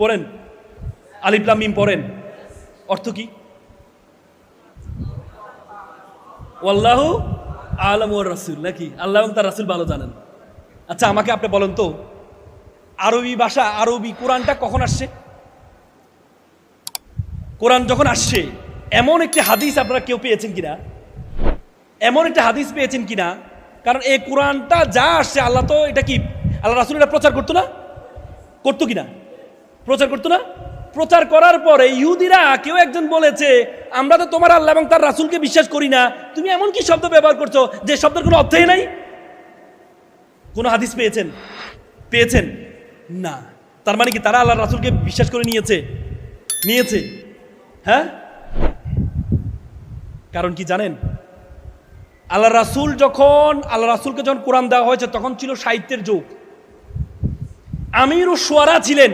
পড়েন, আলিফ লাম মিম পড়েন, অর্থ কি? ওয়াল্লাহু আ'লামু ওয়ার রাসূল, নাকি আল্লাহ এবং তার রাসূল ভালো জানেন। আচ্ছা আমাকে আপনি বলেন তো, আরবি ভাষা, আরবি কোরআনটা কখন আসছে? কোরআন যখন আসছে, এমন একটি হাদিস আপনারা কেউ পেয়েছেন কিনা? এমন একটা হাদিস পেয়েছেন কিনা? কারণ এই কোরআনটা যা আসছে, আল্লাহ তো এটা কি, আল্লাহ রাসূল এটা প্রচার করতো না? করতো কিনা? প্রচার করতো না? প্রচার করার পরে ইহুদিরা কেউ একজন বলেছে, আমরা তো তোমার আল্লাহ এবং তার রাসূলকে বিশ্বাস করি না, তুমি এমন কি শব্দ ব্যবহার করছো যে শব্দের কোনো অর্থই নাই? কোন হাদিস পেয়েছেন? পেয়েছেন না। তার মানে কি তারা আল্লাহ রাসূলকে বিশ্বাস করে নিয়েছে? নিয়েছে, হ্যাঁ। কারণ কি জানেন? আল্লাহ রাসূলকে যখন কোরআন দেওয়া হয়েছে তখন ছিল সাহিত্যের যুগ। আমির ও শুআরা ছিলেন,